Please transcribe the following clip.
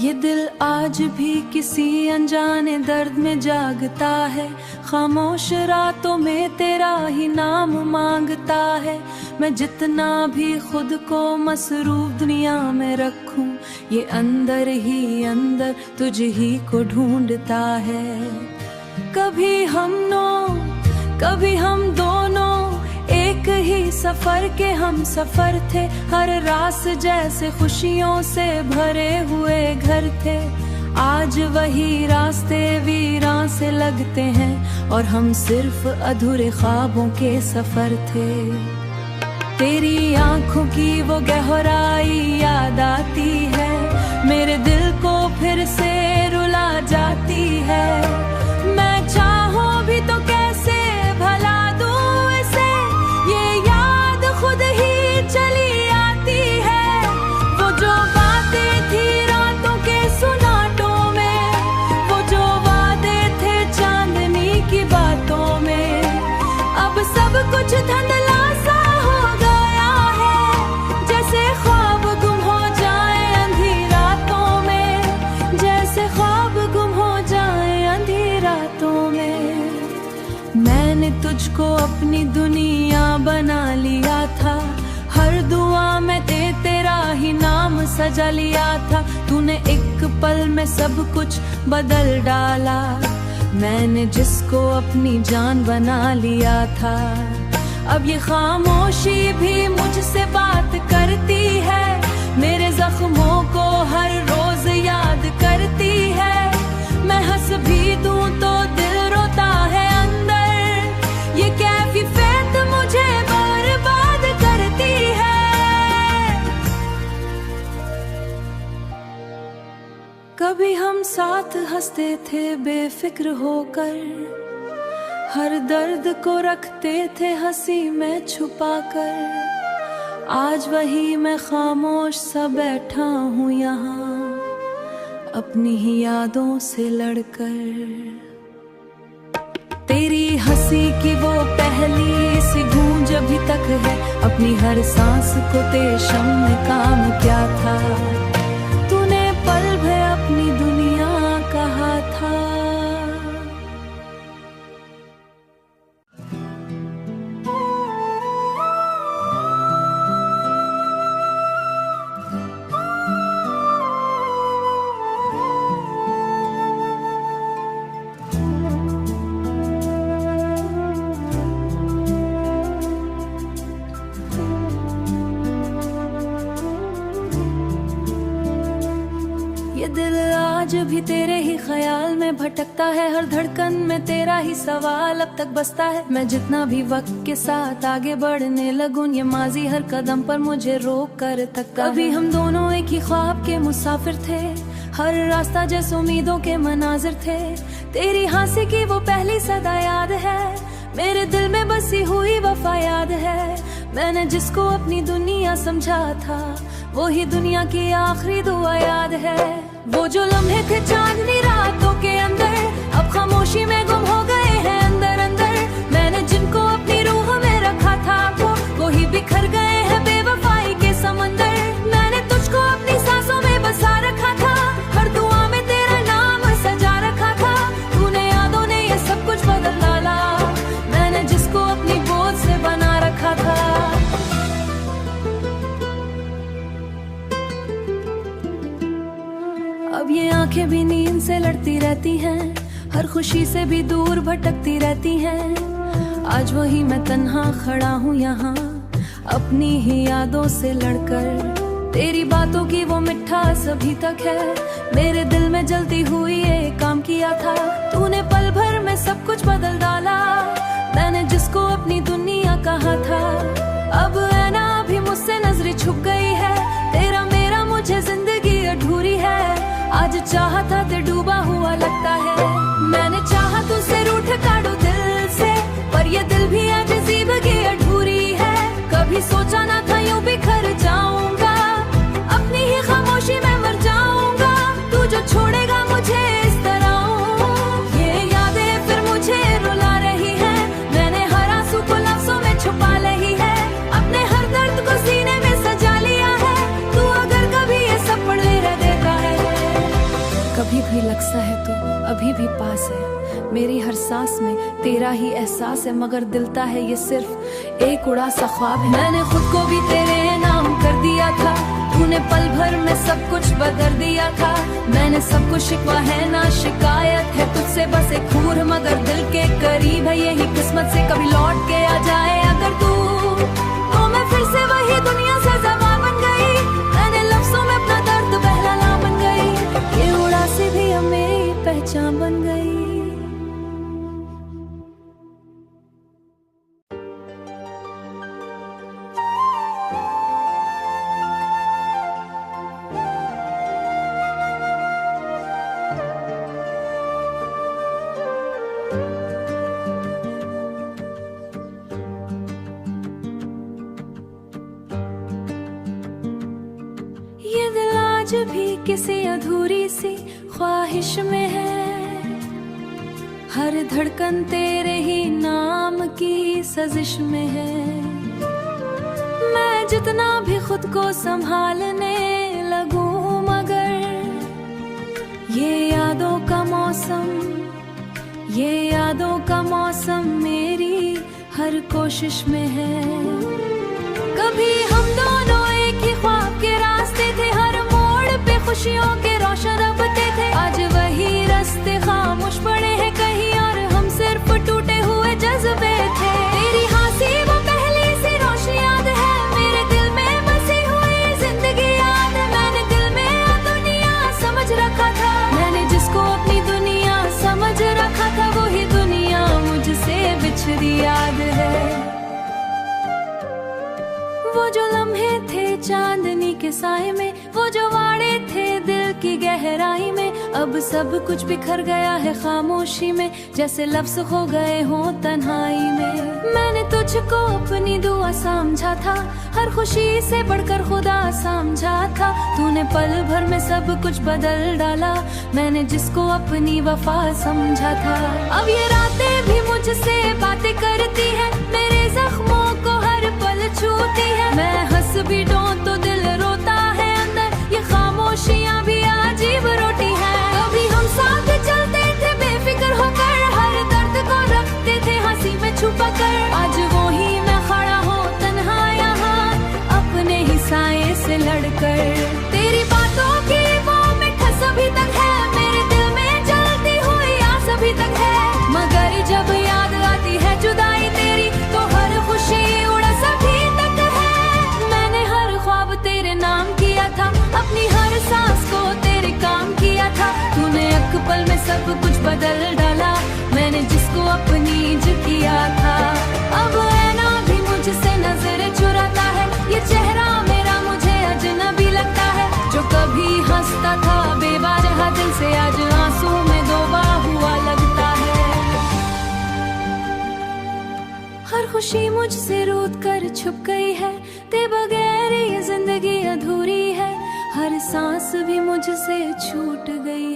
ये दिल आज भी किसी अनजाने दर्द में जागता है, खामोश रातों में तेरा ही नाम मांगता है। मैं जितना भी खुद को मसरूफ दुनिया में रखूं, ये अंदर ही अंदर तुझ ही को ढूंढता है। कभी हम दोनों एक ही सफर के हम सफर थे, हर रास जैसे खुशियों से भरे हुए घर थे। आज वही रास्ते वीरान से लगते हैं और हम सिर्फ अधूरे ख्वाबों के सफर थे। तेरी आंखों की वो गहराई याद आती है, मेरे दिल को फिर से रुला जाती है। मैं चाहूं भी तो कैसे भला दूं इसे, ये याद खुद ही चली आती है। वो जो बातें थी रातों के सुनाटों में, वो जो वादे थे चांदनी की बातों में, अब सब कुछ धुंधला सा हो गया है। जैसे ख्वाब गुम हो जाए अंधी रातों में, जैसे ख्वाब गुम हो जाए अंधी रातों में। मैंने तुझको अपनी दुनिया बना लिया था, हर दुआ में तेरा ही नाम सजा लिया था। तूने एक पल में सब कुछ बदल डाला, मैंने जिसको अपनी जान बना लिया था। अब ये खामोशी भी मुझसे बात करती है, मेरे जख्मों को हर रोज याद करती है। मैं हंस भी दूं तो दिल रोता है अंदर, ये कैफियत मुझे बर्बाद करती है। कभी हम साथ हंसते थे बेफिक्र होकर, हर दर्द को रखते थे हंसी में छुपाकर। आज वही मैं खामोश सा बैठा हूँ यहाँ, अपनी ही यादों से लड़कर। तेरी हंसी की वो पहली सी गूंज अभी तक है, अपनी हर सांस को तेशम में काम क्या था। तूने पल भर अपनी दुनिया कहा था। ये दिल आज भी तेरे ही ख्याल में भटकता है, हर धड़कन में तेरा ही सवाल अब तक बसता है। मैं जितना भी वक्त के साथ आगे बढ़ने लगूं, ये माजी हर कदम पर मुझे रोक कर थकता है। कभी हम दोनों एक ही ख्वाब के मुसाफिर थे, हर रास्ता जैसे उम्मीदों के मनाजिर थे। तेरी हंसी की वो पहली सदा याद है, मेरे दिल में बसी हुई वफा याद है। मैंने जिसको अपनी दुनिया समझा था, वो ही दुनिया की आखिरी दुआ याद है। वो जो लम्हे थे चांदनी रातों के अंदर, अब खामोशी में गुम हो गए हैं अंदर अंदर। मैंने जिनको अपनी रूह में रखा था, वो ही बिखर गए हैं बेवफाई के समंदर। मैंने तुझको अपनी सांसों में बसा रखा था, हर दुआ में तेरा नाम सजा रखा था। तूने यादों ने ये सब कुछ बदल डाला, मैंने जिसको अपनी गोद से बना रखा था। अब ये आंखें भी नींद से लड़ती रहती हैं, हर खुशी से भी दूर भटकती रहती हैं। आज वही मैं तन्हा खड़ा हूँ यहाँ, अपनी ही यादों से लड़कर। तेरी बातों की वो मिठास अभी तक है, मेरे दिल में जलती हुई ये काम किया था। तूने पल भर में सब कुछ बदल डाला, मैंने जिसको अपनी दुनिया कहा था। अब ऐना भी मुझसे नजरें छुप गई है, तेरा मेरा मुझे जिंदगी अधूरी है। आज चाहता ते डूबा हुआ लगता है, मैंने चाहा तुझसे रूठ काटो दिल से, पर ये दिल भी आज ज़िंदगी अधूरी है। कभी सोचा ना था यूं बिखर जाऊंगा, अपनी ही खामोशी में मर जाऊंगा। तू जो छोड़ेगा मुझे इस तरह, ये यादें फिर मुझे रुला रही है। मैंने हर आंसू को लफ्जों में छुपा ली है, अपने हर दर्द को सीने में सजा लिया है। तू अगर कभी ये सब पढ़ ले रह देता है, अलग सा है तो अभी भी पास है, मेरी हर सांस में तेरा ही एहसास है, मगर दिलता है ये सिर्फ एक उड़ा सा ख्वाब है। मैंने खुद को भी तेरे नाम कर दिया था, तूने पल भर में सब कुछ बदल दिया था। मैंने सब कुछ शिकवा है ना शिकायत है तुझसे, बस एक खूर मगर दिल के करीब है, यही किस्मत से कभी लौट के आ जाए अगर तू, तो मैं फिर से वही दुनिया से ज़बां बन गई, मैंने लफ्जों में अपना दर्द बहलाना बन गई, ये उड़ासी भी अब मेरी पहचान बन गई। ये दिल आज भी किसी अधूरी सी ख्वाहिश में है, हर धड़कन तेरे ही नाम की सजिश में है। मैं जितना भी खुद को संभालने लगूं मगर ये यादों का मौसम, ये यादों का मौसम मेरी हर कोशिश में है। कभी हम दोनों एक ही ख्वाब के रास्ते थे, हर मोड़ पे खुशियों के रोशन रबते थे, आज वही रास्ते खामोश पड़े हैं कहीं और हम सिर्फ टूटे हुए जज्बे थे। तेरी हंसी वो पहली सी रोशनी याद है, मेरे दिल में बसी हुई जिंदगी याद है। मैंने दिल में दुनिया समझ रखा था, मैंने जिसको अपनी दुनिया समझ रखा था, वही दुनिया मुझसे बिछड़ी याद है। वो जो लम्हे थे चांदनी के साए में, वो जो वाड़े थे दिल की गहराई में, अब सब कुछ बिखर गया है खामोशी में, जैसे लफ्ज खो गए हों तन्हाई में। मैंने तुझको अपनी दुआ समझा था, हर खुशी से बढ़कर खुदा समझा था, तूने पल भर में सब कुछ बदल डाला, मैंने जिसको अपनी वफा समझा था। अब ये रातें भी मुझसे बातें करती है, मेरे जख्मों को हर पल छूती है। मैं हंस भी दूं तो दिल रोता है अंदर, ये खामोशियां भी अजीब रोटी है। कभी हम साथ चलते थे बेफिक्र होकर, हर दर्द को रखते थे हंसी में छुपा कर, आज वो ही मैं खड़ा हूँ तन्हा यहाँ अपने ही साए से लड़कर। तेरी बातों की वो मिठास अभी तक है, मेरे दिल में जलती हुई आस अभी तक है, मगर जब याद आती है जुदाई तेरी तो हर खुशी उड़स अभी तक है। मैंने हर ख्वाब तेरे नाम किया था, अपनी हर सांस को तेरे काम किया था, तूने एक पल में सब कुछ बदल डाला, मैंने जिसको अपनी जो किया था। अब ऐना भी मुझसे नजर चुराता है, ये चेहरा मेरा मुझे अजनबी लगता है, जो कभी हंसता था बेवजह दिल से आज आंसू में डूबा हुआ लगता है। हर खुशी मुझसे रूठ कर छुप गई है, ते बगैर ये जिंदगी अधूरी है, हर सांस भी मुझसे छूट गई